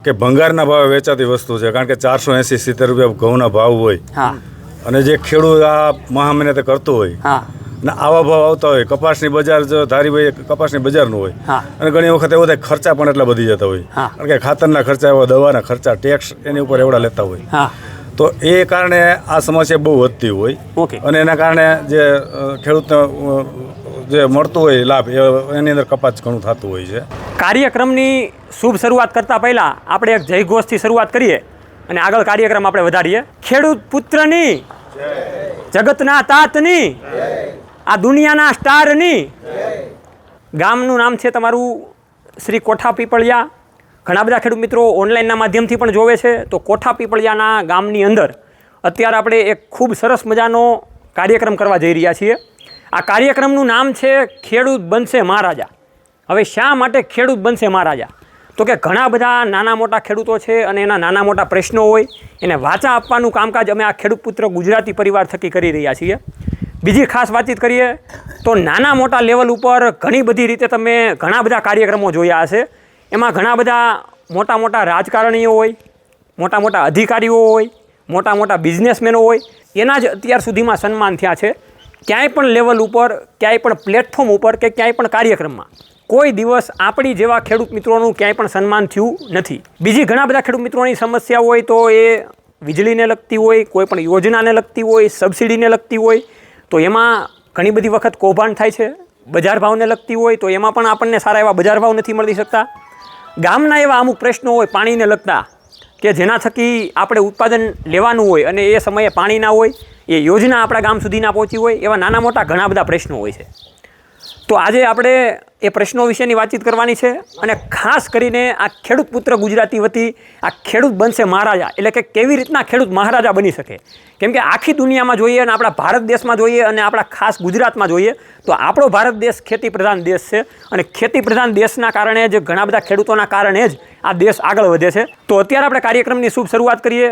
કે ભંગારના ભાવે વેચાતી વસ્તુ છે, કારણ કે 480-70 રૂપિયા ઘઉંના ભાવ હોય અને જે ખેડૂત આ મહા મહેનત કરતો હોય અને આવા ભાવ આવતા હોય, કપાસની બજાર જો ધારી ભાઈ કપાસની બજારનું હોય અને ઘણી વખત એવો થાય ખર્ચા પણ એટલા વધી જતા હોય, કારણ કે ખાતરના ખર્ચા એવા, દવાના ખર્ચા, ટેક્સ એની ઉપર એવડા લેતા હોય, તો એ કારણે આ સમસ્યા બહુ વધતી હોય અને એના કારણે જે ખેડૂતને જે મળતું હોય લાભ એની અંદર કપાત ઘણું થતું હોય છે. કાર્યક્રમની શુભ શરૂઆત કરતાં પહેલાં આપણે એક જયઘોષથી શરૂઆત કરીએ અને આગળ કાર્યક્રમ આપણે વધારીએ. ખેડૂત પુત્રની, જગતના તાતની, આ દુનિયાના સ્ટારની. ગામનું નામ છે તમારું શ્રી કોઠા પીપળિયા. ઘણા બધા ખેડૂત મિત્રો ઓનલાઈનના માધ્યમથી પણ જોવે છે. તો કોઠા પીપળિયાના ગામની અંદર અત્યારે આપણે એક ખૂબ સરસ મજાનો કાર્યક્રમ કરવા જઈ રહ્યા છીએ. આ કાર્યક્રમનું નામ છે ખેડૂત બનશે મહારાજા. હવે શા માટે ખેડૂત બનશે મહારાજા? તો કે ઘણા બધા નાના મોટા ખેડૂતો છે અને એના નાના મોટા પ્રશ્નો હોય, એને વાચા આપવાનું કામકાજ અમે આ ખેડૂત પુત્ર ગુજરાતી પરિવાર થકી કરી રહ્યા છીએ. બીજી ખાસ વાતચીત કરીએ તો નાના મોટા લેવલ ઉપર ઘણી બધી રીતે તમે ઘણા બધા કાર્યક્રમો જોયા હશે. એમાં ઘણા બધા મોટા મોટા રાજકારણીઓ હોય, મોટા મોટા અધિકારીઓ હોય, મોટા મોટા બિઝનેસમેનો હોય, એના જ અત્યાર સુધીમાં સન્માન થયા છે. ક્યાંય પણ લેવલ ઉપર, ક્યાંય પણ પ્લેટફોર્મ ઉપર કે ક્યાંય પણ કાર્યક્રમમાં કોઈ દિવસ આપણી જેવા ખેડૂત મિત્રોનું ક્યાંય પણ સન્માન થયું નથી. બીજી ઘણા બધા ખેડૂત મિત્રોની સમસ્યા હોય, તો એ વીજળીને લગતી હોય, કોઈ પણ યોજનાને લગતી હોય, સબસિડીને લગતી હોય, તો એમાં ઘણી બધી વખત કૌભાંડ થાય છે. બજાર ભાવને લગતી હોય તો એમાં પણ આપણને સારા એવા બજાર ભાવ નથી મળી શકતા. ગામના એવા અમુક પ્રશ્નો હોય પાણીને લગતા, કે જેના થકી આપણે ઉત્પાદન લેવાનું હોય અને એ સમયે પાણી ના હોય, એ યોજના આપણા ગામ સુધી ના પહોંચી હોય, એવા નાના મોટા ઘણા બધા પ્રશ્નો હોય છે. તો આજે આપણે એ પ્રશ્નો વિશેની વાતચીત કરવાની છે અને ખાસ કરીને આ ખેડૂત પુત્ર ગુજરાતી વતી આ ખેડૂત બનશે મહારાજા, એટલે કે કેવી રીતના ખેડૂત મહારાજા બની શકે. કેમ કે આખી દુનિયામાં જોઈએ અને આપણા ભારત દેશમાં જોઈએ અને આપણા ખાસ ગુજરાતમાં જોઈએ તો આપણો ભારત દેશ ખેતી પ્રધાન દેશ છે અને ખેતી પ્રધાન દેશના કારણે જ, ઘણા બધા ખેડૂતોના કારણે જ આ દેશ આગળ વધે છે. તો અત્યારે આપણે કાર્યક્રમની શુભ શરૂઆત કરીએ.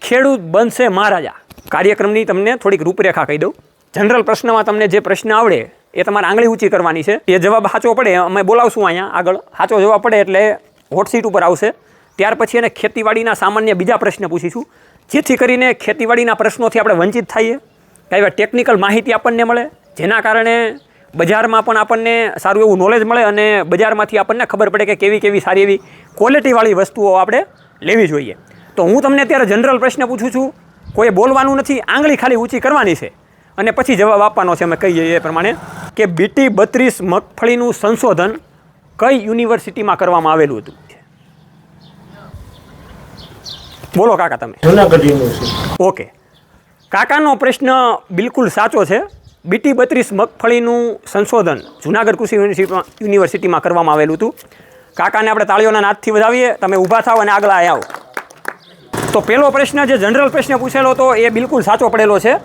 ખેડૂત બનશે મહારાજા કાર્યક્રમની તમને થોડીક રૂપરેખા કહી દઉં. જનરલ પ્રશ્નમાં તમને જે પ્રશ્ન આવડે એ તમારે આંગળી ઊંચી કરવાની છે. એ જવાબ સાચો પડે અમે બોલાવશું અહીંયા આગળ. સાચો જવાબ પડે એટલે હોટ સીટ ઉપર આવશે. ત્યાર પછી એને ખેતીવાડીના સામાન્ય બીજા પ્રશ્ન પૂછીશું, જેથી કરીને ખેતીવાડીના પ્રશ્નોથી આપણે વંચિત થઈએ. કઈ એવા ટેકનિકલ માહિતી આપણને મળે, જેના કારણે બજારમાં પણ આપણને સારું એવું નોલેજ મળે અને બજારમાંથી આપણને ખબર પડે કે કેવી કેવી સારી એવી ક્વોલિટીવાળી વસ્તુઓ આપણે લેવી જોઈએ. તો હું તમને અત્યારે જનરલ પ્રશ્ન પૂછું છું. કોઈ બોલવાનું નથી, આંગળી ખાલી ઊંચી કરવાની છે અને પછી જવાબ આપવાનો છે. અમે કહીએ એ પ્રમાણે કે BT32 મગફળીનું સંશોધન કઈ યુનિવર્સિટીમાં કરવામાં આવેલું હતું? બોલો કાકા તમે. જૂનાગઢ યુનિવર્સિટી. ઓકે, કાકાનો પ્રશ્ન બિલકુલ સાચો છે. BT32 મગફળીનું સંશોધન જૂનાગઢ કૃષિ યુનિવર્સિટીમાં કરવામાં આવેલું હતું. કાકાને આપણે તાળીઓના નાદથી વધાવીએ. તમે ઊભા થાવ અને આગળ આવો. તો પહેલો પ્રશ્ન જે જનરલ પ્રશ્ન પૂછેલો હતો એ બિલકુલ સાચો પડેલો છે.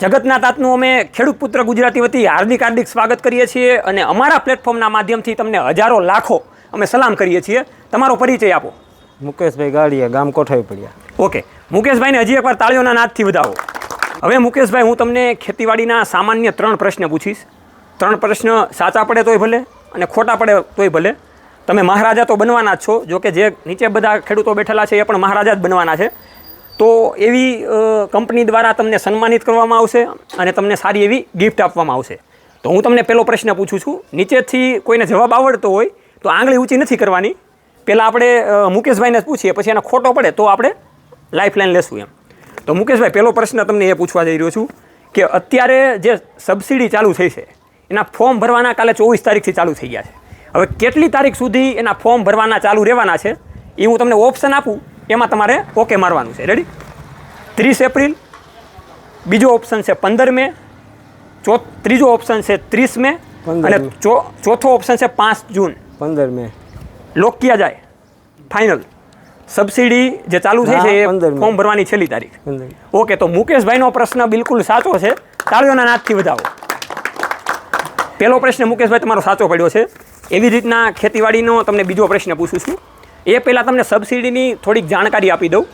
જગતના તાતનું અમે ખેડૂત પુત્ર ગુજરાતી વતી હાર્દિક હાર્દિક સ્વાગત કરીએ છીએ અને અમારા પ્લેટફોર્મના માધ્યમથી તમને હજારો લાખો અમે સલામ કરીએ છીએ. તમારો પરિચય આપો. મુકેશભાઈ ગાડિયા, ગામ કોઠાવી પડ્યા. ઓકે, મુકેશભાઈને હજી એકવાર તાળીઓના નાદથી વધાવો. હવે મુકેશભાઈ, હું તમને ખેતીવાડીના સામાન્ય 3 પ્રશ્ન પૂછીશ. 3 પ્રશ્ન સાચા પડે તોય ભલે અને ખોટા પડે તોય ભલે. તમે મહારાજા તો બનવાના જ છો. જો કે જે નીચે બધા ખેડૂતો બેઠેલા છે એ પણ મહારાજા જ બનવાના છે. તો એવી કંપની દ્વારા તમને સન્માનિત કરવામાં આવશે અને તમને સારી એવી ગિફ્ટ આપવામાં આવશે. તો હું તમને પહેલો પ્રશ્ન પૂછું છું. નીચેથી કોઈને જવાબ આવડતો હોય તો આંગળી ઊંચી નથી કરવાની. પહેલાં આપણે મુકેશભાઈને જ પૂછીએ, પછી એનો ખોટો પડે તો આપણે લાઈફ લાઈન લેશું એમ. તો મુકેશભાઈ, પહેલો પ્રશ્ન તમને એ પૂછવા જઈ રહ્યો છું કે અત્યારે જે સબસિડી ચાલુ થઈ છે એના ફોર્મ ભરવાના કાલે 24 તારીખથી ચાલુ થઈ ગયા છે. હવે કેટલી તારીખ સુધી એના ફોર્મ ભરવાના ચાલુ રહેવાના છે એ હું તમને ઓપ્શન આપું, એમાં તમારે ઓકે મારવાનું છે. રેડી? 30 એપ્રિલ, બીજો ઓપ્શન છે 15 મે, ત્રીજો ઓપ્શન છે 30 મે અને ચોથો ઓપ્શન છે 5 જૂન. 15 મે લોક કિયા જાય ફાઇનલ. સબસિડી જે ચાલુ થઈ છે એ ફોર્મ ભરવાની છેલ્લી તારીખ. ઓકે, તો મુકેશભાઈનો પ્રશ્ન બિલકુલ સાચો છે. તાળીઓના નાદથી વધાવો. પહેલો પ્રશ્ન મુકેશભાઈ તમારો સાચો પડ્યો છે. એવી રીતના ખેતીવાડીનો તમને બીજો પ્રશ્ન પૂછું છું. એ પહેલાં તમને સબસિડીની થોડીક જાણકારી આપી દઉં.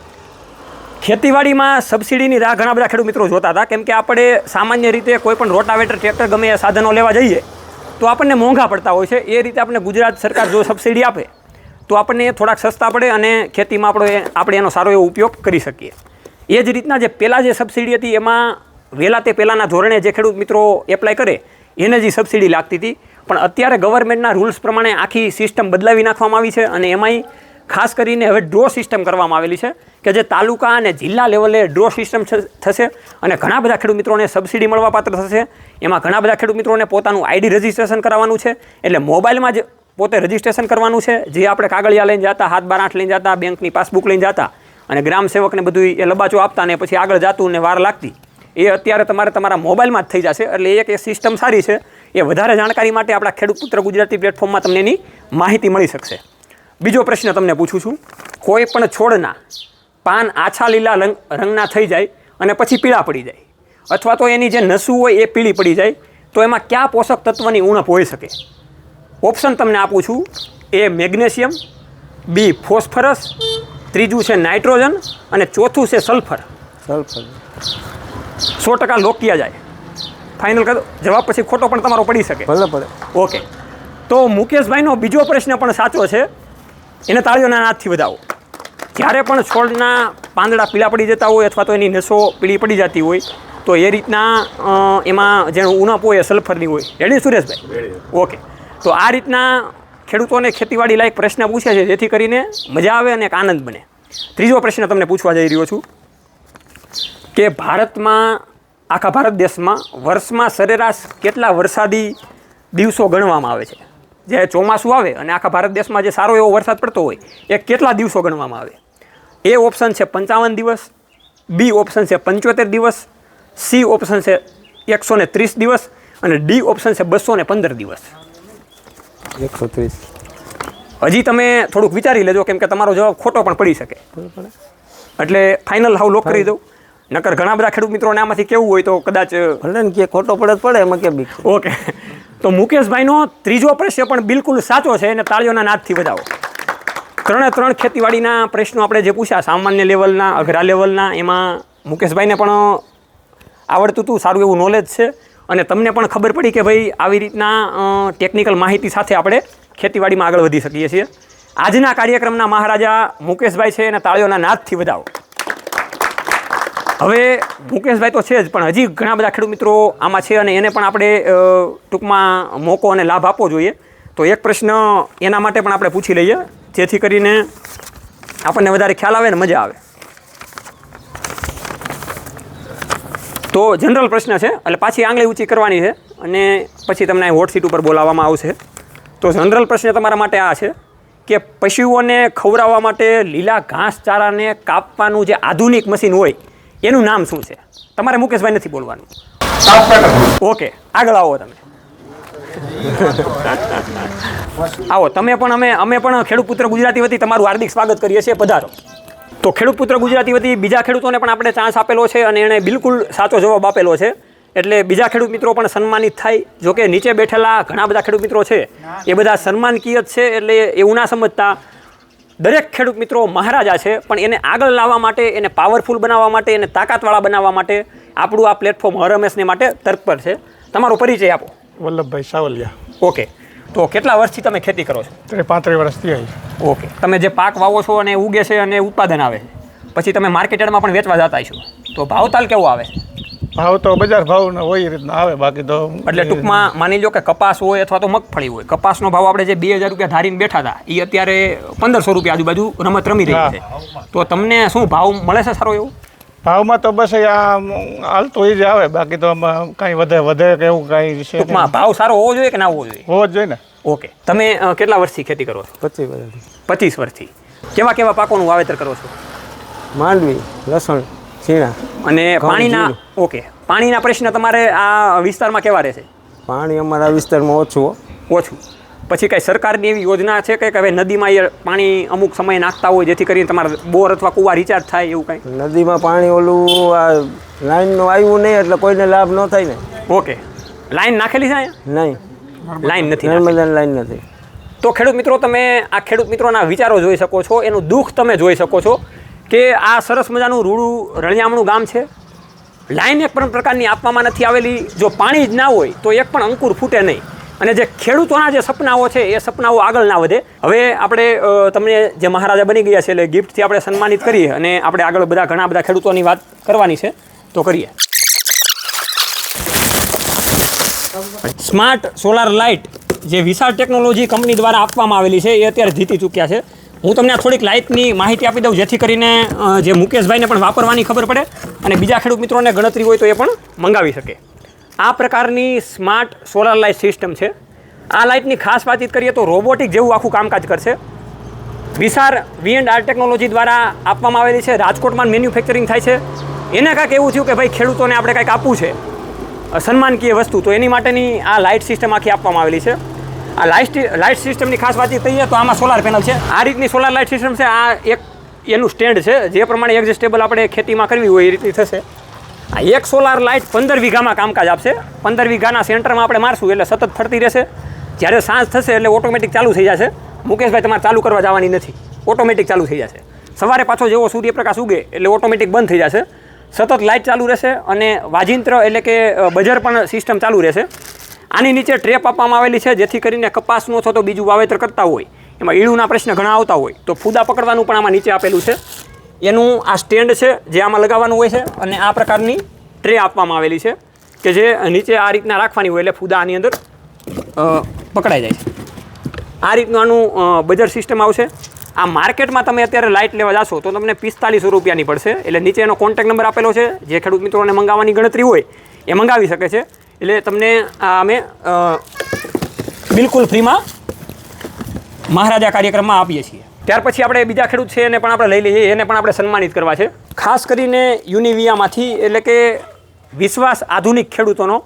ખેતીવાડીમાં સબસિડીની રાહ ઘણા બધા ખેડૂત મિત્રો જોતા હતા, કેમ કે આપણે સામાન્ય રીતે કોઈ પણ રોટાવેટર, ટ્રેક્ટર, ગમે એ સાધનો લેવા જઈએ તો આપણને મોંઘા પડતા હોય છે. એ રીતે આપણે ગુજરાત સરકાર જો સબસિડી આપે તો આપણને થોડાક સસ્તા પડે અને ખેતીમાં આપણે એનો સારો એવો ઉપયોગ કરી શકીએ. એ જ રીતના જે પહેલાં જે સબસિડી હતી એમાં વહેલા તે પહેલાંના ધોરણે જે ખેડૂત મિત્રો એપ્લાય કરે એને જ સબસિડી લાગતી હતી, પણ અત્યારે ગવર્મેન્ટના રૂલ્સ પ્રમાણે આખી સિસ્ટમ બદલાવી નાખવામાં આવી છે અને એમાંય ખાસ કરીને હવે ડ્રો સિસ્ટમ કરવામાં આવેલી છે કે જે તાલુકા અને જિલ્લા લેવલે ડ્રો સિસ્ટમ થશે અને ઘણા બધા ખેડૂત મિત્રોને સબસિડી મળવાપાત્ર થશે. એમાં ઘણા બધા ખેડૂત મિત્રોને પોતાનું આઈડી રજિસ્ટ્રેશન કરાવવાનું છે, એટલે મોબાઈલમાં જ પોતે રજિસ્ટ્રેશન કરવાનું છે. જે આપણે કાગળિયા લઈને જતા, 7/8 લઈને જતા, બેંકની પાસબુક લઈને જતા અને ગ્રામ સેવકને બધું એ લબાચો આપતા ને પછી આગળ જાતું ને વાર લાગતી, એ અત્યારે તમારા મોબાઈલમાં જ થઈ જશે. એટલે એક એ સિસ્ટમ સારી છે. એ વધારે જાણકારી માટે આપણા ખેડૂત પુત્ર ગુજરાતી પ્લેટફોર્મમાં તમને એની માહિતી મળી શકશે. બીજો પ્રશ્ન તમને પૂછું છું, કોઈ પણ છોડના પાન આછા લીલા રંગના થઈ જાય અને પછી પીળા પડી જાય, અથવા તો એની જે નસું હોય એ પીળી પડી જાય, તો એમાં કયા પોષક તત્વની ઉણપ હોઈ શકે? ઓપ્શન તમને આપું છું. એ મેગ્નેશિયમ, બી ફોસ્ફરસ, ત્રીજું છે નાઇટ્રોજન અને ચોથું છે સલ્ફર. સલ્ફર. 100% લોક કિયા જાય. ફાઇનલ કરો જવાબ, પછી ખોટો પણ તમારો પડી શકે. ભલે પડે. ઓકે, તો મુકેશભાઈનો બીજો પ્રશ્ન પણ સાચો છે. એને તાળીઓના નાદથી વધાવો. જ્યારે પણ છોડના પાંદડા પીળા પડી જતા હોય અથવા તો એની નસો પીળી પડી જતી હોય તો એ રીતના એમાં જેનું ઉણપ હોય એ સલ્ફરની હોય. રેડી સુરેશભાઈ? ઓકે, તો આ રીતના ખેડૂતોને ખેતીવાડી લાયક પ્રશ્ન પૂછે છે જેથી કરીને મજા આવે અને એક આનંદ બને. ત્રીજો પ્રશ્ન તમને પૂછવા જઈ રહ્યો છું કે ભારતમાં, આખા ભારત દેશમાં વર્ષમાં સરેરાશ કેટલા વરસાદી દિવસો ગણવામાં આવે છે? જે ચોમાસું આવે અને આખા ભારત દેશમાં જે સારો એવો વરસાદ પડતો હોય એ કેટલા દિવસો ગણવામાં આવે? એ ઓપ્શન છે 55 દિવસ, બી ઓપ્શન છે 75 દિવસ, સી ઓપ્શન છે 130 દિવસ અને ડી ઓપ્શન છે 215 દિવસ. 130. હજી તમે થોડુંક વિચારી લેજો, કેમ કે તમારો જવાબ ખોટો પણ પડી શકે. એટલે ફાઇનલ હાવ લોક કરી દઉં. નકર ઘણા બધા ખેડૂત મિત્રોને આમાંથી કેવું હોય તો કદાચ ભલે ને કે ખોટો પડે તો પડે, એમાં કે બીક. ઓકે, તો મુકેશભાઈનો ત્રીજો પ્રશ્ન પણ બિલકુલ સાચો છે અને તાળીઓના નાદથી વધાવો. 3 ખેતીવાડીના પ્રશ્નો આપણે જે પૂછ્યા, સામાન્ય લેવલના, અઘરા લેવલના, એમાં મુકેશભાઈને પણ આવડતું હતું, સારું એવું નોલેજ છે અને તમને પણ ખબર પડી કે ભાઈ આવી રીતના ટેકનિકલ માહિતી સાથે આપણે ખેતીવાડીમાં આગળ વધી શકીએ છીએ. આજના કાર્યક્રમના મહારાજા મુકેશભાઈ છે અને તાળીઓના નાદથી વધાવો. હવે મુકેશભાઈ તો છે જ, પણ હજી ઘણા બધા ખેડૂત મિત્રો આમાં છે અને એને પણ આપણે ટૂંકમાં મોકો અને લાભ આપવો જોઈએ. તો એક પ્રશ્ન એના માટે પણ આપણે પૂછી લઈએ જેથી કરીને આપણને વધારે ખ્યાલ આવે ને મજા આવે. તો જનરલ પ્રશ્ન છે, એટલે પાછી આંગળી ઊંચી કરવાની છે અને પછી તમને હોટ સીટ ઉપર બોલાવવામાં આવશે. તો જનરલ પ્રશ્ન તમારા માટે આ છે કે પશુઓને ખવડાવવા માટે લીલા ઘાસ ચારાને કાપવાનું જે આધુનિક મશીન હોય એનું નામ શું છે? તમારે મુકેશભાઈ નથી બોલવાનું. ઓકે, આગળ આવો તમે. આવો તમે પણ. અમે પણ ખેડૂત પુત્ર ગુજરાતી વતી તમારું હાર્દિક સ્વાગત કરીએ છીએ. પધારો. તો ખેડૂત પુત્ર ગુજરાતી વતી બીજા ખેડૂતોને પણ આપણે ચાન્સ આપેલો છે અને એણે બિલકુલ સાચો જવાબ આપેલો છે, એટલે બીજા ખેડૂત મિત્રો પણ સન્માનિત થાય. જોકે નીચે બેઠેલા ઘણા બધા ખેડૂત મિત્રો છે એ બધા સન્માનકીય જ છે, એટલે એવું ના સમજતા. દરેક ખેડૂત મિત્રો મહારાજા છે, પણ એને આગળ લાવવા માટે, એને પાવરફુલ બનાવવા માટે, એને તાકાતવાળા બનાવવા માટે આપણું આ પ્લેટફોર્મ હરહંમેશને માટે તત્પર છે. તમારો પરિચય આપો. વલ્લભભાઈ સાવલિયા. ઓકે, તો કેટલા વર્ષથી તમે ખેતી કરો છો? 35 વર્ષથી આવી. ઓકે, તમે જે પાક વાવો છો અને ઉગે છે અને ઉત્પાદન આવે છે, પછી તમે માર્કેટમાં પણ વેચવા જતા છો, તો ભાવતાલ કેવો આવે? ભાવ તો બજાર ભાવ હોય એ રીતના આવે, બાકી તો એટલે ટૂંકમાં માની લો કે કપાસ હોય અથવા તો મગફળી હોય, કપાસનો ભાવ આપણે જે 2000 રૂપિયા ધારીને બેઠા હતા એ અત્યારે 1500 રૂપિયા આજુબાજુ રમત રમી રહી છે. તો તમને શું ભાવ મળે છે સારો એવો? ભાવમાં તો બસ આ હાલતું એ જ આવે, બાકી તો કાંઈ વધે કે એવું કાંઈ છે. ટૂંકમાં ભાવ સારો હોવો જોઈએ કે ના હોવો જોઈએ? હોવો જ જોઈએ ને. ઓકે, તમે કેટલા વર્ષથી ખેતી કરો છો? 25 વર્ષથી. 25 વર્ષથી. કેવા કેવા પાકોનું વાવેતર કરો છો? માંડવી, લસણ, ઝીણા અને પાણીના? ઓકે, પાણીના પ્રશ્ન તમારે આ વિસ્તારમાં કેવા રહેશે? પાણી અમારા વિસ્તારમાં ઓછું. પછી કઈ સરકારની એવી યોજના છે કે હવે નદીમાં એ પાણી અમુક સમય નાખતા હોય જેથી કરીને તમારા બોર અથવા કુવા રિચાર્જ થાય એવું કંઈ? નદીમાં પાણી ઓલું આ લાઈનનું આવ્યું નહીં એટલે કોઈને લાભ ન થાય ને. ઓકે, લાઈન નાખેલી છે અહીંયા? નહીં, લાઈન નથી. નર્મદાની લાઈન નથી. તો ખેડૂત મિત્રો, તમે આ ખેડૂત મિત્રોના વિચારો જોઈ શકો છો, એનું દુઃખ તમે જોઈ શકો છો કે આ સરસ મજાનું રૂડું રળિયામણું ગામ છે. લાઈન એક પણ પ્રકારની આપવામાં નથી આવેલી. જો પાણી જ ના હોય તો એક પણ અંકુર ફૂટે નહીં. અને જે ખેડૂતોના જે સપનાઓ છે એ સપનાઓ આગળ ના વધે. હવે આપણે તમને જે મહારાજા બની ગયા છે એટલે ગિફ્ટથી આપણે સન્માનિત કરીએ અને આપણે આગળ ઘણા બધા ખેડૂતોની વાત કરવાની છે તો કરીએ. સ્માર્ટ સોલાર લાઇટ જે વિશાળ ટેકનોલોજી કંપની દ્વારા આપવામાં આવેલી છે એ અત્યારે જીતી ચૂક્યા છે. હું તમને થોડીક લાઇટની માહિતી આપી દઉં જેથી કરીને જે મુકેશભાઈને પણ વાપરવાની ખબર પડે અને બીજા ખેડૂત મિત્રોને ગણતરી હોય તો એ પણ મંગાવી શકે. આ પ્રકારની સ્માર્ટ સોલાર લાઇટ સિસ્ટમ છે. આ લાઇટની ખાસ વાતચીત કરીએ તો રોબોટિક જેવું આખું કામકાજ કરશે. વિશાળ V&R ટેકનોલોજી દ્વારા આપવામાં આવેલી છે. રાજકોટમાં મેન્યુફેક્ચરિંગ થાય છે. એને કાંઈક એવું થયું કે ભાઈ ખેડૂતોને આપણે કાંઈક આપવું છે સન્માનકીય વસ્તુ, તો એની માટેની આ લાઇટ સિસ્ટમ આખી આપવામાં આવેલી છે. આ લાઇટ સિસ્ટમની ખાસ વાતચીત કહીએ તો આમાં સોલાર પેનલ છે. આ રીતની સોલાર લાઇટ સિસ્ટમ છે. આ એક એનું સ્ટેન્ડ છે જે પ્રમાણે એડજસ્ટેબલ આપણે ખેતીમાં કરવી હોય એ રીતની થશે. આ એક સોલાર લાઇટ 15 વીઘામાં કામકાજ આપશે. 15 વીઘાના સેન્ટરમાં આપણે મારશું એટલે સતત ફરતી રહેશે. જ્યારે સાંજ થશે એટલે ઓટોમેટિક ચાલુ થઈ જશે. મુકેશભાઈ તમારે ચાલુ કરવા જવાની નથી, ઓટોમેટિક ચાલુ થઈ જશે. સવારે પાછો જેવો સૂર્યપ્રકાશ ઉગે એટલે ઓટોમેટિક બંધ થઈ જશે. સતત લાઇટ ચાલુ રહેશે અને વાજિંત્ર એટલે કે બજર પણ સિસ્ટમ ચાલુ રહેશે. આની નીચે ટ્રેપ આપવામાં આવેલી છે જેથી કરીને કપાસનું અથવા તો બીજું વાવેતર કરતા હોય એમાં ઈળુના પ્રશ્ન ઘણા આવતા હોય તો ફૂદા પકડવાનું પણ આમાં નીચે આપેલું છે. એનું આ સ્ટેન્ડ છે જે આમાં લગાવવાનું હોય છે અને આ પ્રકારની ટ્રે આપવામાં આવેલી છે કે જે નીચે આ રીતના રાખવાની હોય એટલે ફૂદા આની અંદર પકડાઈ જાય છે. આ રીતનું આનું બજર સિસ્ટમ આવશે. આ માર્કેટમાં તમે અત્યારે લાઇટ લેવા જાશો તો તમને 4500 રૂપિયાની પડશે. એટલે નીચે એનો કોન્ટેક્ટ નંબર આપેલો છે. જે ખેડૂત મિત્રોને મંગાવવાની ગણતરી હોય એ મંગાવી શકે છે. એટલે તમને અમે બિલકુલ ફ્રીમાં મહારાજા કાર્યક્રમમાં આપીએ છીએ. ત્યાર પછી આપણે બીજા ખેડૂત છે એને પણ આપણે લઈ લઈએ, એને પણ આપણે સન્માનિત કરવા છે. ખાસ કરીને યુનિવિયામાંથી એટલે કે વિશ્વાસ આધુનિક ખેડૂતોનો.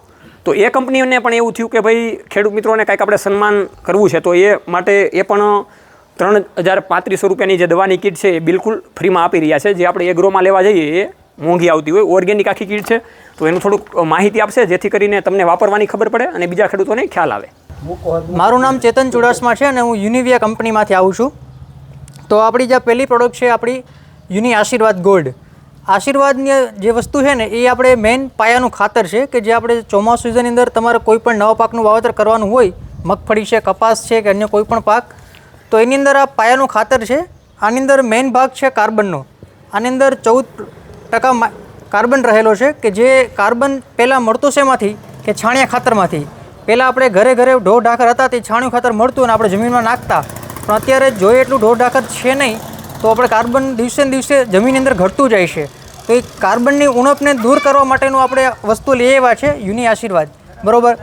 તો એ કંપનીને પણ એવું થયું કે ભાઈ ખેડૂત મિત્રોને કાંઈક આપણે સન્માન કરવું છે તો એ માટે એ પણ 3035 રૂપિયાની જે દવાની કીટ છે એ બિલકુલ ફ્રીમાં આપી રહ્યા છે. જે આપણે એગ્રોમાં લેવા જઈએ એ મોંઘી આવતી હોય. ઓર્ગેનિક આખી કીટ છે તો એનું થોડુંક માહિતી આપશે જેથી કરીને તમને વાપરવાની ખબર પડે અને બીજા ખેડૂતોને ખ્યાલ આવે. મારું નામ ચેતન ચુડાસમા છે અને હું યુનિવિયા કંપનીમાંથી આવું છું. તો આપણી જે પહેલી પ્રોડક્ટ છે આપણી યુનિ આશીર્વાદ ગોલ્ડ. આશીર્વાદની જે વસ્તુ છે ને એ આપણે મેઇન પાયાનું ખાતર છે કે જે આપણે ચોમાસું સિઝનની અંદર તમારે કોઈ પણ નવા પાકનું વાવેતર કરવાનું હોય, મગફળી છે, કપાસ છે કે અન્ય કોઈ પણ પાક, તો એની અંદર આ પાયાનું ખાતર છે. આની અંદર મેઇન ભાગ છે કાર્બનનો. આની અંદર 14% કાર્બન રહેલો છે કે જે કાર્બન પહેલાં મળતો શેમાંથી કે છાણિયા ખાતરમાંથી. પહેલાં આપણે ઘરે ઘરે ઢોર ઢાંખર હતા તે છાણિયું ખાતર મળતું અને આપણે જમીનમાં નાખતા, પણ અત્યારે જોઈએ એટલું ઢોર ઢાંખર છે નહીં તો આપણે કાર્બન દિવસે ને દિવસે જમીનની અંદર ઘટતું જાય છે. તો એ કાર્બનની ઉણપને દૂર કરવા માટેનું આપણે વસ્તુ લઈ આવ્યા છે યુનિ આશીર્વાદ, બરાબર,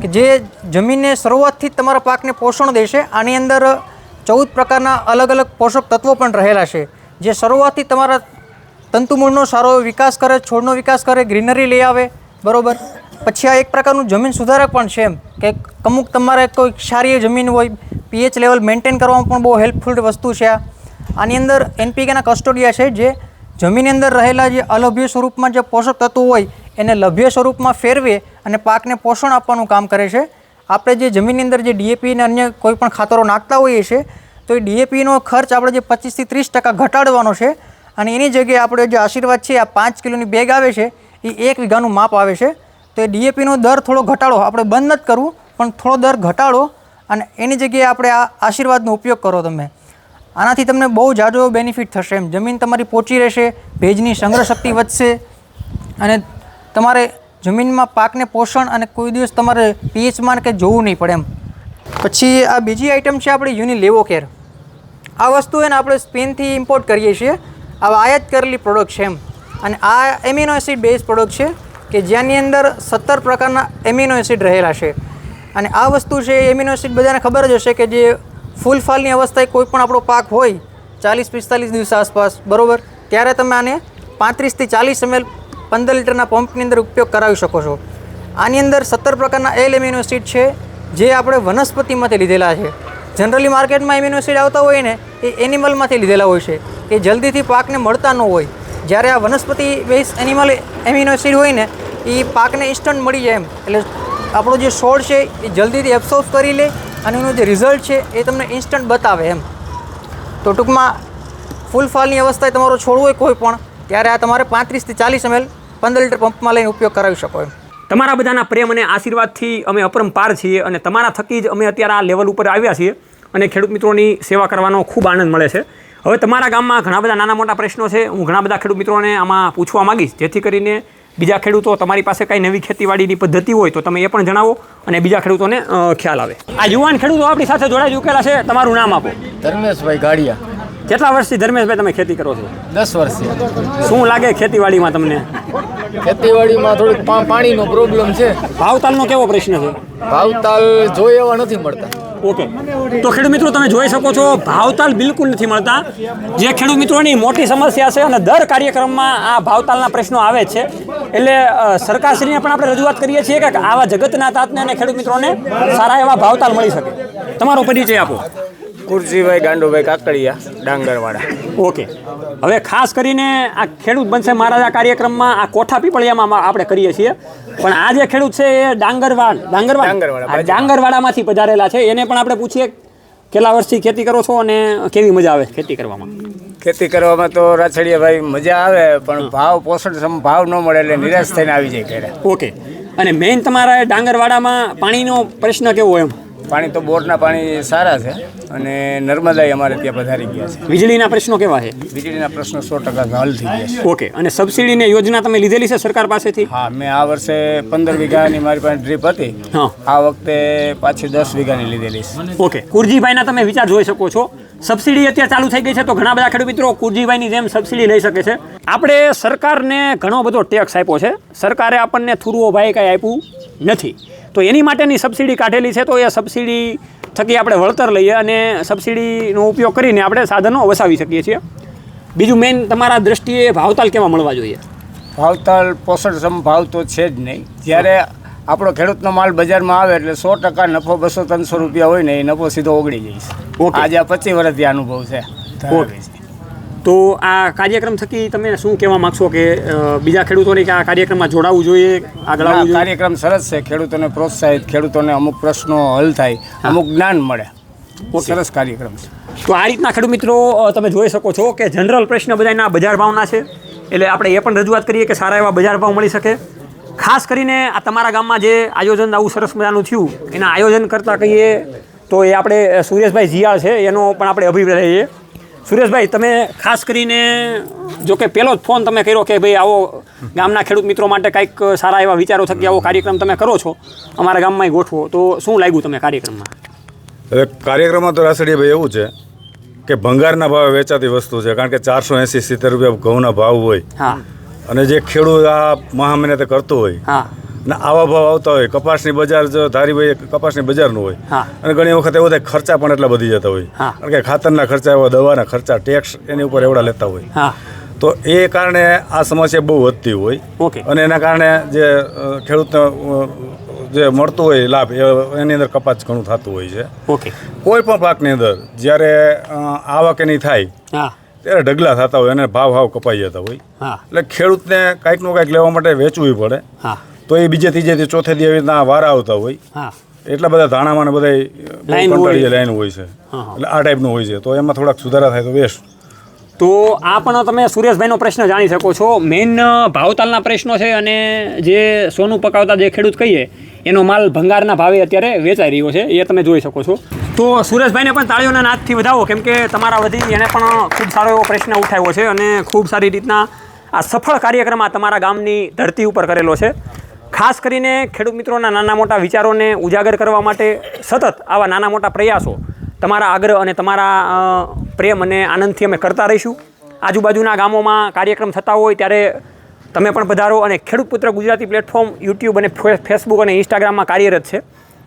કે જે જમીનને શરૂઆતથી જ તમારા પાકને પોષણ દેશે. આની અંદર 14 પ્રકારના અલગ અલગ પોષક તત્વો પણ રહેલા છે જે શરૂઆતથી તમારા તંતુમૂળનો સારો વિકાસ કરે, છોડનો વિકાસ કરે, ગ્રીનરી લઈ આવે, બરાબર. પછી આ એક પ્રકારનું જમીન સુધારક પણ છે એમ કે અમુક તમારે કોઈ ક્ષારીય જમીન હોય, પીએચ લેવલ મેન્ટેન કરવામાં પણ બહુ હેલ્પફુલ વસ્તુ છે. આની અંદર NPKના કસ્ટોડિયા છે જે જમીનની અંદર રહેલા જે અલભ્ય સ્વરૂપમાં જે પોષક તત્વો હોય એને લભ્ય સ્વરૂપમાં ફેરવે અને પાકને પોષણ આપવાનું કામ કરે છે. આપણે જે જમીનની અંદર જે DAP અને અન્ય કોઈ પણ ખાતરો નાખતા હોઈએ છીએ તો એ DAPનો ખર્ચ આપણે જે 25 થી 30% ઘટાડવાનો છે અને એની જગ્યાએ આપણે જે આશીર્વાદ છે આ 5 કિલોની બેગ આવે છે એ 1 વીઘાનું માપ આવે છે. તો એ DAPનો દર થોડો ઘટાડો, આપણે બંધ નથી કરવું પણ થોડો દર ઘટાડો અને એની જગ્યાએ આપણે આ આશીર્વાદનો ઉપયોગ કરો તમે. આનાથી તમને બહુ જાજો બેનિફિટ થશે એમ. જમીન તમારી પોચી રહેશે, ભેજની સંગ્રહ શક્તિ વધશે અને તમારે જમીનમાં પાકને પોષણ અને કોઈ દિવસ તમારે પીએચમાં કે જોવું નહીં પડે એમ. પછી આ બીજી આઈટમ છે આપણી યુનિ લેવો કેર. આ વસ્તુ એને આપણે સ્પેનથી ઇમ્પોર્ટ કરીએ છીએ. આ આયાત કરેલી પ્રોડક્ટ છે એમ. અને આ એમિનો એસિડ બેઝ પ્રોડક્ટ છે કે જેની અંદર 17 પ્રકારના એમિનો એસિડ રહેલા છે. અને આ વસ્તુ છે એમિનો એસિડ બધાને ખબર જ હશે કે જે ફૂલ ફાલની અવસ્થાએ કોઈ પણ આપણો પાક હોય 40-45 દિવસ આસપાસ, બરાબર, ત્યારે તમે આને 35 થી 40 ml 15 લીટરના પંપની અંદર ઉપયોગ કરાવી શકો છો. આની અંદર 17 પ્રકારના એમિનો એસિડ છે જે આપણે વનસ્પતિમાંથી લીધેલા છે. જનરલી માર્કેટમાં એમિનો એસિડ આવતા હોય ને એ એનિમલમાંથી લીધેલા હોય છે એ જલ્દીથી પાકને મળતા ન હોય. જ્યારે આ વનસ્પતિ બેઝ એમિનો એસિડ હોય ને એ પાકને ઇન્સ્ટન્ટ મળી જાય એમ. એટલે આપણો જે છોડ છે એ જલ્દીથી એબ્સોર્બ કરી લે અને એનું જે રિઝલ્ટ છે એ તમને ઇન્સ્ટન્ટ બતાવે એમ. તો ટૂંકમાં ફૂલ ફાલની અવસ્થાએ તમારો છોડ હોય કોઈ પણ ત્યારે આ તમારે 35 થી 40 ml 15 લીટર પંપમાં લઈને ઉપયોગ કરાવી શકો એમ. તમારા બધાના પ્રેમ અને આશીર્વાદથી અમે અપરંપાર છીએ અને તમારા થકી જ અમે અત્યારે આ લેવલ ઉપર આવ્યા છીએ અને ખેડૂત મિત્રોની સેવા કરવાનો ખૂબ આનંદ મળે છે. હવે તમારા ગામમાં ઘણા બધા નાના મોટા પ્રશ્નો છે. હું ઘણા બધા ખેડૂત મિત્રોને આમાં પૂછવા માગીશ, જેથી કરીને બીજા ખેડૂતો તમારી પાસે કાંઈ નવી ખેતીવાડીની પદ્ધતિ હોય તો તમે એ પણ જણાવો અને બીજા ખેડૂતોને ખ્યાલ આવે. આ યુવાન ખેડૂતો આપણી સાથે જોડાઈ ચૂકેલા છે. તમારું નામ આપો. ધર્મેશભાઈ ગાડિયા. કેટલા વર્ષથી ધર્મેશભાઈ તમે ખેતી કરો છો? 10 વર્ષથી. શું લાગે ખેતીવાડીમાં તમને? ખેતીવાડીમાં થોડીક પાણીનો પ્રોબ્લેમ છે. ભાવતાલનો કેવો પ્રશ્ન છે? ભાવતાલ જોઈએ એવા નથી મળતા. ઓકે, તો ખેડૂત મિત્રો તમે જોઈ શકો છો ભાવતાલ બિલકુલ નથી મળતા, જે ખેડૂત મિત્રોની મોટી સમસ્યા છે અને દર કાર્યક્રમમાં આ ભાવતાલના પ્રશ્નો આવે જ છે. એટલે સરકારશ્રીને પણ આપણે રજૂઆત કરીએ છીએ કે આવા જગતના તાતને અને ખેડૂત મિત્રોને સારા એવા ભાવતાલ મળી શકે. તમારો પરિચય આપો. કુરજીભાઈ ગાંડુભાઈ કાકડિયા, ડાંગરવાડા. ઓકે, હવે ખાસ કરીને આ ખેડૂત બનશે મારા આ કાર્યક્રમમાં આ કોઠા પીપળિયામાં આપણે કરીએ છીએ, પણ આ જે ખેડૂત છે એ ડાંગરવાડામાંથી પધારેલા છે. એને પણ આપણે પૂછીએ કેટલા વર્ષથી ખેતી કરો છો અને કેવી મજા આવે ખેતી કરવામાં? ખેતી કરવામાં તો રાછડિયાભાઈ મજા આવે, પણ પોષણ ભાવ ન મળે એટલે નિરાશ થઈને આવી જાય ઘરે. ઓકે, અને મેઇન તમારા ડાંગરવાડામાં પાણીનો પ્રશ્ન કેવો એમ? પાણી તો બોરના પાણી સારા છે અને નર્મદાઈ અમારે ત્યાં પધારી ગયા છે. વીજળીના પ્રશ્નો કેવા છે? વીજળીના પ્રશ્નો 100% હલ થઈ ગયા છે. ઓકે, અને સબસિડીની યોજના તમે લીધેલી છે સરકાર પાસેથી? હા, મેં આ વર્ષે 15 વીઘાની મારી પાસે ડ્રીપ હતી. હા, આ વખતે પાછી 10 વીઘાની લીધેલી છે. ઓકે, કુરજીભાઈના તમે વિચાર જોઈ શકો છો. સબસિડી અત્યારે ચાલુ થઈ ગઈ છે તો ઘણા બધા ખેડૂત મિત્રો કુરજીભાઈની જેમ સબસિડી લઈ શકે છે. આપણે સરકારને ઘણો બધો ટેક્સ આપ્યો છે, સરકારે આપણને થુરુઓ ભાઈ કાંઈ આપ્યું નથી, તો એની માટેની સબસિડી કાઢેલી છે. તો એ સબસિડી થકી આપણે વળતર લઈએ અને સબસિડીનો ઉપયોગ કરીને આપણે સાધનો વસાવી શકીએ છીએ. બીજું મેઇન તમારા દ્રષ્ટિએ ભાવતાલ કેવા મળવા જોઈએ? ભાવતાલ પોષણક્ષમ ભાવ તો છે જ નહીં. જ્યારે આપણો ખેડૂતનો માલ બજારમાં આવે એટલે 100% નફો 200-300 રૂપિયા હોય ને એ નફો સીધો ઓગળી જાય છે. આજે આ 25 વર્ષથી અનુભવ છે. તો આ કાર્યક્રમ થકી તમે શું કહેવા માગશો કે બીજા ખેડૂતોને કે આ કાર્યક્રમમાં જોડાવવું જોઈએ, આગળ આવવું જોઈએ? કાર્યક્રમ સરસ છે. ખેડૂતોને પ્રોત્સાહિત, ખેડૂતોને અમુક પ્રશ્નો હલ થાય, અમુક જ્ઞાન મળે. સરસ કાર્યક્રમ છે. તો આ રીતના ખેડૂત મિત્રો તમે જોઈ શકો છો કે જનરલ પ્રશ્ન બધાના બજાર ભાવના છે, એટલે આપણે એ પણ રજૂઆત કરીએ કે સારા એવા બજાર ભાવ મળી શકે. ખાસ કરીને આ તમારા ગામમાં જે આયોજન આવું સરસ મજાનું થયું એના આયોજન કરતાં કહીએ તો એ આપણે સુરેશભાઈ જીયાળ છે એનો પણ આપણે અભિપ્રાય લઈએ. સુરેશભાઈ, તમે ખાસ કરીને જો કે પહેલો જ ફોન તમે કર્યો કે ભાઈ આવો ગામના ખેડૂત મિત્રો માટે કંઈક સારા એવા વિચારો થકી આવો કાર્યક્રમ તમે કરો છો, અમારા ગામમાં ગોઠવો, તો શું લાગ્યું તમે કાર્યક્રમમાં? કાર્યક્રમમાં તો રાસડીયાભાઈ એવું છે કે ભંગારના ભાવે વેચાતી વસ્તુ છે, કારણ કે 480-70 રૂપિયા ઘઉંના ભાવ હોય. હા, અને જે ખેડૂત આ મહા મહેનત કરતો હોય હા, અને આવા ભાવ આવતા હોય, કપાસની બજાર જો ધારી ભાઈ કપાસની બજારનું હોય, હા, અને ઘણી વખત એવો થાય ખર્ચા પણ એટલા વધી જતા હોય, હા, કારણ કે ખાતરના ખર્ચા એવા, દવાના ખર્ચા, ટેક્સ એની ઉપર એવડા લેતા હોય. હા, તો એ કારણે આ સમસ્યા બહુ વધતી હોય. ઓકે, અને એના કારણે જે ખેડૂતને જે મળતું હોય લાભ એની અંદર કપાત ઘણું થતું હોય છે. ઓકે, કોઈ પણ પાકની અંદર જ્યારે આવક એની થાય હા, ત્યારે ઢગલા થતા હોય અને ભાવ કપાઈ જતા હોય. હા, એટલે ખેડૂતને કાંઈકનું કાંઈક લેવા માટે વેચવું પડે. હા, તો એ બીજે ત્રીજે ચોથે દી એવી રીતના વારા આવતા હોય. હા, એટલા બધા ધાણામાં બધા લાઈન હોય છે. એટલે આ ટાઈપનું હોય છે, તો એમાં થોડાક સુધારા થાય તો બેસ્ટ. તો આ પણ તમે સુરેશભાઈનો પ્રશ્ન જાણી શકો છો. મેઇન ભાવતાલના પ્રશ્નો છે અને જે સોનું પકાવતા જે ખેડૂત કહીએ એનો માલ ભંગારના ભાવે અત્યારે વેચાઈ રહ્યો છે, એ તમે જોઈ શકો છો. તો સુરેશભાઈને પણ તાળીઓના નાદથી વધાવો, કેમ કે તમારા વતી એને પણ ખૂબ સારો એવો પ્રશ્ન ઉઠાવ્યો છે અને ખૂબ સારી રીતના આ સફળ કાર્યક્રમ આ તમારા ગામની ધરતી ઉપર કરેલો છે. ખાસ કરીને ખેડૂત મિત્રોના નાના મોટા વિચારોને ઉજાગર કરવા માટે સતત આવા નાના મોટા પ્રયાસો તમારા આગ્રહ અને તમારા પ્રેમ અને આનંદથી અમે કરતા રહીશું. આજુબાજુના ગામોમાં કાર્યક્રમ થતા હોય ત્યારે તમે પણ પધારો. અને ખેડૂત પુત્ર ગુજરાતી પ્લેટફોર્મ યુટ્યુબ અને ફેસબુક અને ઇન્સ્ટાગ્રામમાં કાર્યરત છે.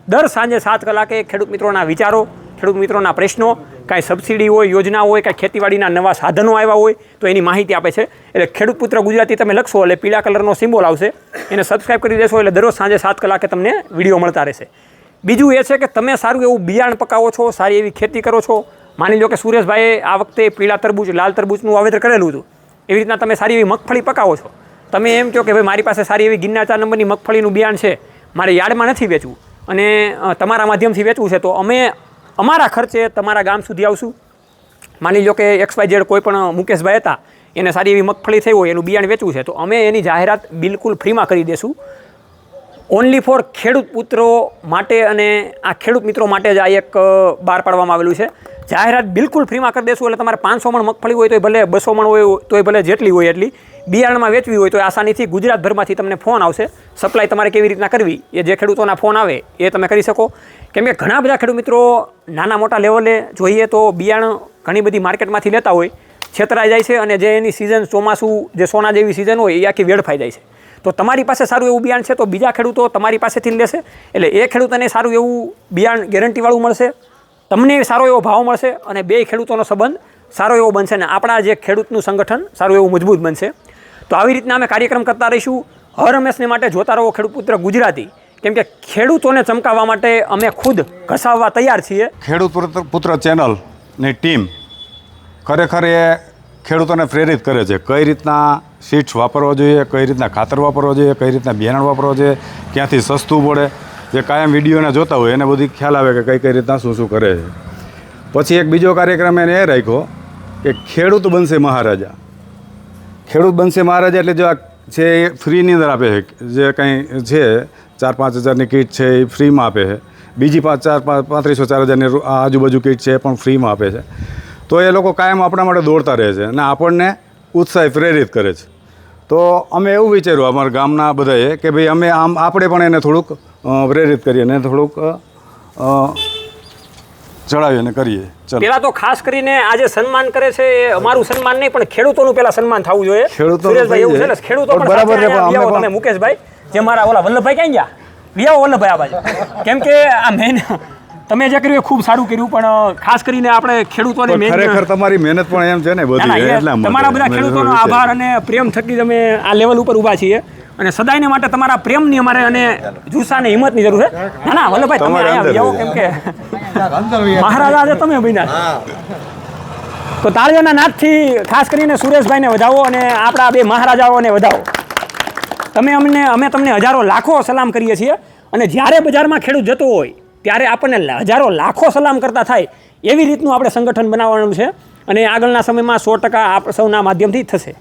દર સાંજે 7 કલાકે ખેડૂત મિત્રોના વિચારો, ખેડૂત મિત્રોના પ્રશ્નો, કાંઈ સબસિડી હોય, યોજના હોય, કાંઈ ખેતીવાડીના નવા સાધનો આવ્યા હોય તો એની માહિતી આપે છે. એટલે ખેડૂત પુત્ર ગુજરાતી તમે લખશો એટલે પીળા કલરનો સિમ્બોલ આવશે, એને સબસ્ક્રાઈબ કરી દેશો એટલે દરરોજ સાંજે 7 કલાકે તમને વિડીયો મળતા રહેશે. બીજું એ છે કે તમે સારું એવું બિયારણ પકાવો છો, સારી એવી ખેતી કરો છો. માની લો કે સુરેશભાઈએ આ વખતે પીળા તરબૂચ, લાલ તરબૂચનું વાવેતર કરેલું હતું, એવી રીતના તમે સારી એવી મગફળી પકાવો છો. તમે એમ કહો કે ભાઈ મારી પાસે સારી એવી ગિરનાર 4 નંબરની મગફળીનું બિયારણ છે, મારે યાર્ડમાં નથી વેચવું અને તમારા માધ્યમથી વેચવું છે, તો અમે અમારા ખર્ચે તમારા ગામ સુધી આવશું. માની લો કે XYZ કોઈ પણ મુકેશભાઈ હતા, એને સારી એવી મગફળી થઈ હોય, એનું બિયારણ વેચવું છે, તો અમે એની જાહેરાત બિલકુલ ફ્રીમાં કરી દઈશું. ઓનલી ફોર ખેડૂત પુત્રો માટે અને આ ખેડૂત મિત્રો માટે જ આ એક બહાર પાડવામાં આવેલું છે. જાહેરાત બિલકુલ ફ્રીમાં કરી દેશું. એટલે તમારે 500 મણ મગફળી હોય તોય ભલે, 200 મણ હોય તોય ભલે, જેટલી હોય એટલી બિયારણમાં વેચવી હોય તો આસાનીથી ગુજરાતભરમાંથી તમને ફોન આવશે. સપ્લાય તમારે કેવી રીતના કરવી એ જે ખેડૂતોના ફોન આવે એ તમે કરી શકો. કેમ કે ઘણા બધા ખેડૂત મિત્રો નાના મોટા લેવલે જોઈએ તો બિયારણ ઘણી બધી માર્કેટમાંથી લેતા હોય, છેતરાઈ જાય છે અને જે એની સિઝન ચોમાસું જે સોના જેવી સિઝન હોય એ આખી વેડફાઈ જાય છે. તો તમારી પાસે સારું એવું બિયારણ છે તો બીજા ખેડૂતો તમારી પાસેથી લેશે. એટલે એ ખેડૂતોને સારું એવું બિયારણ ગેરંટીવાળું મળશે, તમને સારો એવો ભાવ મળશે અને બે ખેડૂતોનો સંબંધ સારો એવો બનશે ને આપણા જે ખેડૂતનું સંગઠન સારું એવું મજબૂત બનશે. તો આવી રીતના અમે કાર્યક્રમ કરતા રહીશું. હર હંમેશને માટે જોતા રહો ખેડૂત પુત્ર ગુજરાતી. કેમ કે ખેડૂતોને ચમકાવવા માટે અમે ખુદ ઘસાવવા તૈયાર છીએ. ખેડૂત પુત્ર ચેનલની ટીમ ખરેખર એ ખેડૂતોને પ્રેરિત કરે છે કઈ રીતના સીડ્સ વાપરવા જોઈએ, કઈ રીતના ખાતર વાપરવા જોઈએ, કઈ રીતના બિયારણ વાપરવા જોઈએ, ક્યાંથી સસ્તું પડે. જે કાયમ વિડીયોને જોતા હોય એને બધી ખ્યાલ આવે કે કઈ રીતના શું કરે છે. પછી એક બીજો કાર્યક્રમ એને એ રાખ્યો કે ખેડૂત બનશે મહારાજા. ખેડૂત બનશે મહારાજા એટલે જો આ છે એ ફ્રીની અંદર આપે છે. જે કંઈ છે 4-5 હજારની કીટ છે એ ફ્રીમાં આપે છે. બીજી 3500-4000ની આજુબાજુ કીટ છે એ પણ ફ્રીમાં આપે છે. તો એ લોકો કાયમ આપણા માટે દોડતા રહે છે અને આપણને ઉત્સાહી પ્રેરિત કરે છે. તો અમે એવું વિચાર્યું અમારા ગામના બધાએ કે ભાઈ અમે આમ આપણે પણ એને થોડુંક પ્રેરિત કરીએ અને થોડુંક ચડાવીએ અને કરીએ. પેલા તો ખાસ કરીને આજે સન્માન કરે છે એ અમારું સન્માન નહીં પણ ખેડૂતોનું પેલા સન્માન થવું જોઈએ. સુરેશભાઈ એવું છે ને, ખેડૂતો પણ બરાબર છે. તમે મુકેશભાઈ જે મારા ઓલા વલ્લભભાઈ ક્યાં ગયા? વિયાવો વલ્લભભાઈ આ બાજુ. કેમ કે આ મેન તમે જે કર્યું એ ખૂબ સારું કર્યું પણ ખાસ કરીને આપણે ખેડૂતોને ખરેખર તમારી મહેનત પણ એમ છે ને બધી. તમારા બધા ખેડૂતોનો આભાર અને પ્રેમ થકી તમે આ લેવલ ઉપર ઊભા છીએ અને સદાયને માટે તમારા પ્રેમની અમારે અને જુસ્સા અને હિંમતની જરૂર છે. ના ના વલ્લભભાઈ તમે અહીંયા આવો કેમ કે મહારાજા છે તમે બન્યા. તો તાળીઓના નાદથી ખાસ કરીને સુરેશભાઈને વધાવો અને આપણા બે મહારાજાઓને વધાવો. અમે તમને હજારો લાખો સલામ કરીએ છીએ અને જ્યારે બજારમાં ખેડૂત જતો હોય ત્યારે આપણને હજારો લાખો સલામ કરતા થાય એવી રીતનું આપણે સંગઠન બનાવવાનું છે અને આગળના સમયમાં 100% આપ સૌના માધ્યમથી થશે.